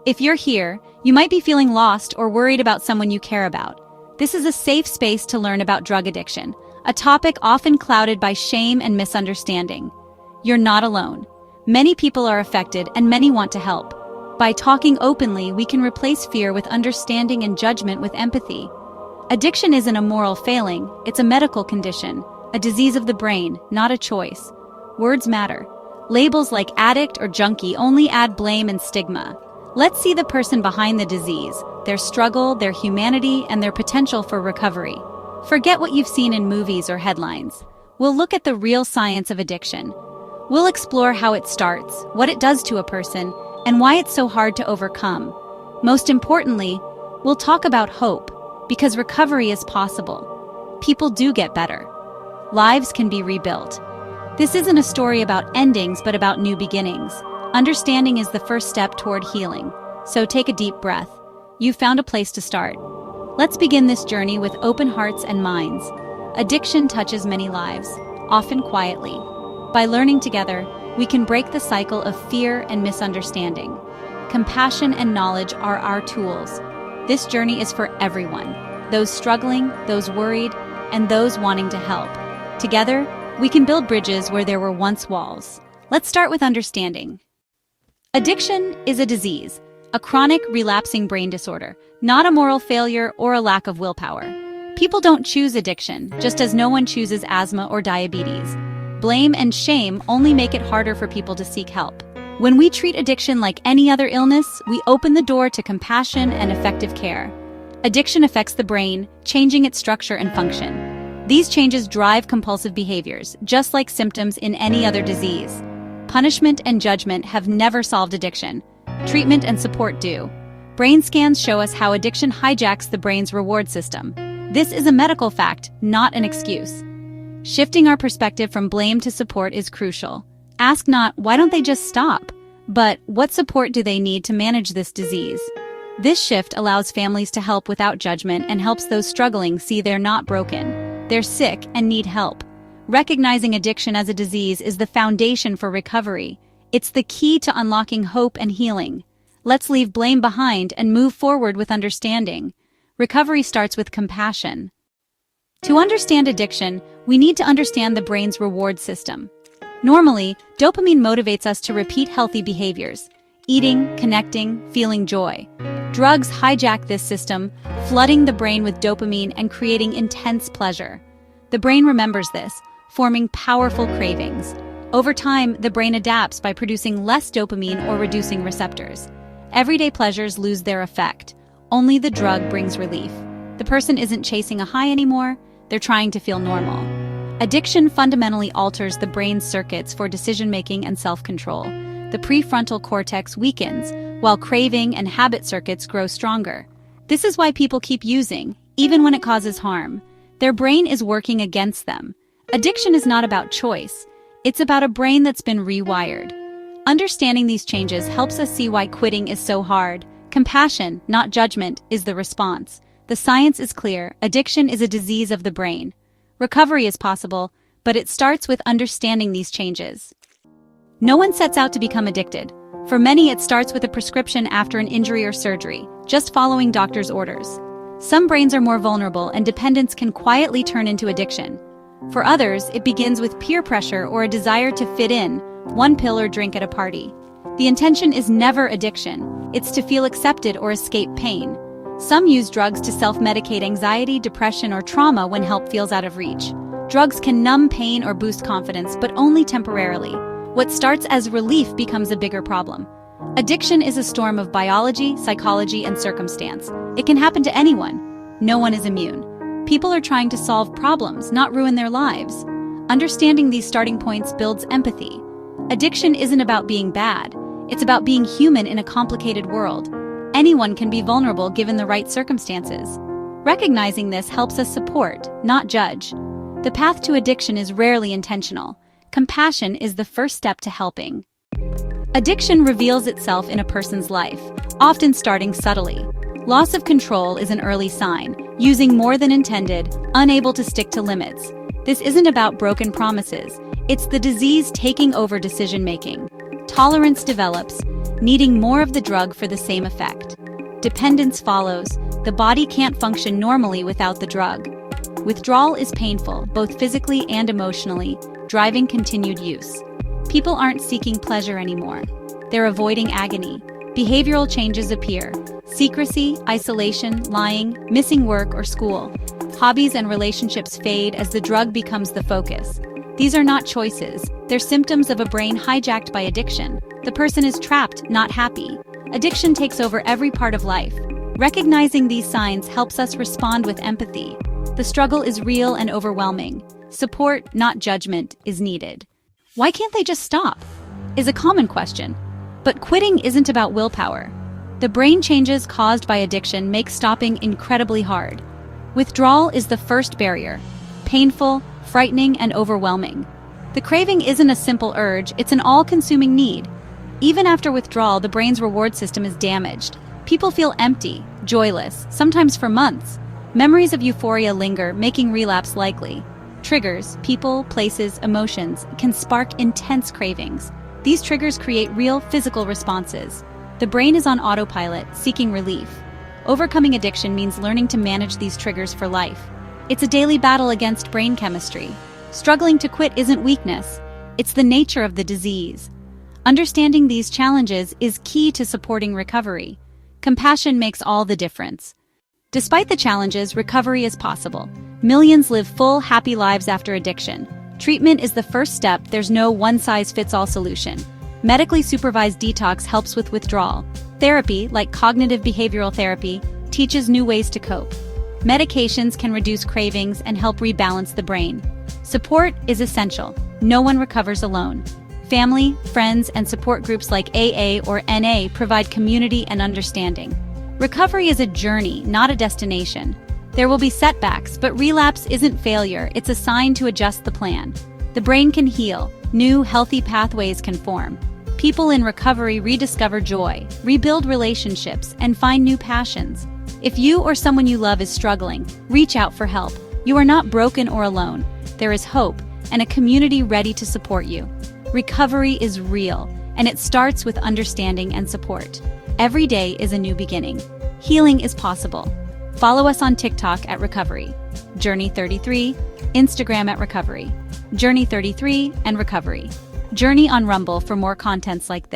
If you're here, you might be feeling lost or worried about someone you care about. This is a safe space to learn about drug addiction, a topic often clouded by shame and misunderstanding. You're not alone. Many people are affected and many want to help. By talking openly, we can replace fear with understanding and judgment with empathy. Addiction isn't a moral failing, it's a medical condition, a disease of the brain, not a choice. Words matter. Labels like addict or junkie only add blame and stigma. Let's see the person behind the disease, their struggle, their humanity, and their potential for recovery. Forget what you've seen in movies or headlines. We'll look at the real science of addiction. We'll explore how it starts, what it does to a person, and why it's so hard to overcome. Most importantly, we'll talk about hope, because recovery is possible. People do get better. Lives can be rebuilt. This isn't a story about endings, but about new beginnings. Understanding is the first step toward healing. So take a deep breath. You've found a place to start. Let's begin this journey with open hearts and minds. Addiction touches many lives, often quietly. By learning together, we can break the cycle of fear and misunderstanding. Compassion and knowledge are our tools. This journey is for everyone, those struggling, those worried, and those wanting to help. Together, we can build bridges where there were once walls. Let's start with understanding. Addiction is a disease, a chronic, relapsing brain disorder, not a moral failure or a lack of willpower. People don't choose addiction, just as no one chooses asthma or diabetes. Blame and shame only make it harder for people to seek help. When we treat addiction like any other illness, we open the door to compassion and effective care. Addiction affects the brain, changing its structure and function. These changes drive compulsive behaviors, just like symptoms in any other disease. Punishment and judgment have never solved addiction. Treatment and support do. Brain scans show us how addiction hijacks the brain's reward system. This is a medical fact, not an excuse. Shifting our perspective from blame to support is crucial. Ask not, why don't they just stop? But, what support do they need to manage this disease? This shift allows families to help without judgment and helps those struggling see they're not broken. They're sick and need help. Recognizing addiction as a disease is the foundation for recovery. It's the key to unlocking hope and healing. Let's leave blame behind and move forward with understanding. Recovery starts with compassion. To understand addiction, we need to understand the brain's reward system. Normally, dopamine motivates us to repeat healthy behaviors: eating, connecting, feeling joy. Drugs hijack this system, flooding the brain with dopamine and creating intense pleasure. The brain remembers this, forming powerful cravings. Over time, the brain adapts by producing less dopamine or reducing receptors. Everyday pleasures lose their effect. Only the drug brings relief. The person isn't chasing a high anymore, they're trying to feel normal. Addiction fundamentally alters the brain's circuits for decision-making and self-control. The prefrontal cortex weakens, while craving and habit circuits grow stronger. This is why people keep using, even when it causes harm. Their brain is working against them. Addiction is not about choice. It's about a brain that's been rewired. Understanding these changes helps us see why quitting is so hard. Compassion, not judgment, is the response. The science is clear. Addiction is a disease of the brain. Recovery is possible, but it starts with understanding these changes. No one sets out to become addicted. For many, it starts with a prescription after an injury or surgery, just following doctor's orders. Some brains are more vulnerable, and dependence can quietly turn into addiction. For others, it begins with peer pressure or a desire to fit in, one pill or drink at a party. The intention is never addiction. It's to feel accepted or escape pain. Some use drugs to self-medicate anxiety, depression, or trauma when help feels out of reach. Drugs can numb pain or boost confidence, but only temporarily. What starts as relief becomes a bigger problem. Addiction is a storm of biology, psychology, and circumstance. It can happen to anyone. No one is immune. People are trying to solve problems, not ruin their lives. Understanding these starting points builds empathy. Addiction isn't about being bad. It's about being human in a complicated world. Anyone can be vulnerable given the right circumstances. Recognizing this helps us support, not judge. The path to addiction is rarely intentional. Compassion is the first step to helping. Addiction reveals itself in a person's life, often starting subtly. Loss of control is an early sign, using more than intended, unable to stick to limits. This isn't about broken promises. It's the disease taking over decision-making. Tolerance develops. needing more of the drug for the same effect. Dependence follows. The body can't function normally without the drug. Withdrawal is painful, both physically and emotionally, driving continued use. People aren't seeking pleasure anymore. They're avoiding agony. Behavioral changes appear. Secrecy, isolation, lying, missing work or school. Hobbies and relationships fade as the drug becomes the focus. These are not choices. They're symptoms of a brain hijacked by addiction. The person is trapped, not happy. Addiction takes over every part of life. Recognizing these signs helps us respond with empathy. The struggle is real and overwhelming. Support, not judgment, is needed. Why can't they just stop? Is a common question. But quitting isn't about willpower. The brain changes caused by addiction make stopping incredibly hard. Withdrawal is the first barrier. Painful, frightening, and overwhelming. The craving isn't a simple urge, it's an all-consuming need. Even after withdrawal, the brain's reward system is damaged. People feel empty, joyless, sometimes for months. Memories of euphoria linger, making relapse likely. Triggers, people, places, emotions, can spark intense cravings. These triggers create real physical responses. The brain is on autopilot, seeking relief. Overcoming addiction means learning to manage these triggers for life. It's a daily battle against brain chemistry. Struggling to quit isn't weakness, it's the nature of the disease. Understanding these challenges is key to supporting recovery. Compassion makes all the difference. Despite the challenges, recovery is possible. Millions live full, happy lives after addiction. Treatment is the first step. There's no one-size-fits-all solution. Medically supervised detox helps with withdrawal. Therapy, like cognitive behavioral therapy, teaches new ways to cope. Medications can reduce cravings and help rebalance the brain. Support is essential. No one recovers alone. Family, friends, and support groups like AA or NA provide community and understanding. Recovery is a journey, not a destination. There will be setbacks, but relapse isn't failure, it's a sign to adjust the plan. The brain can heal, new, healthy pathways can form. People in recovery rediscover joy, rebuild relationships, and find new passions. If you or someone you love is struggling, reach out for help. You are not broken or alone. There is hope and a community ready to support you. Recovery is real, and it starts with understanding and support. Every day is a new beginning. Healing is possible. Follow us on TikTok at Recovery, Journey33, Instagram at Recovery, Journey33 and Recovery. Journey on Rumble for more contents like this.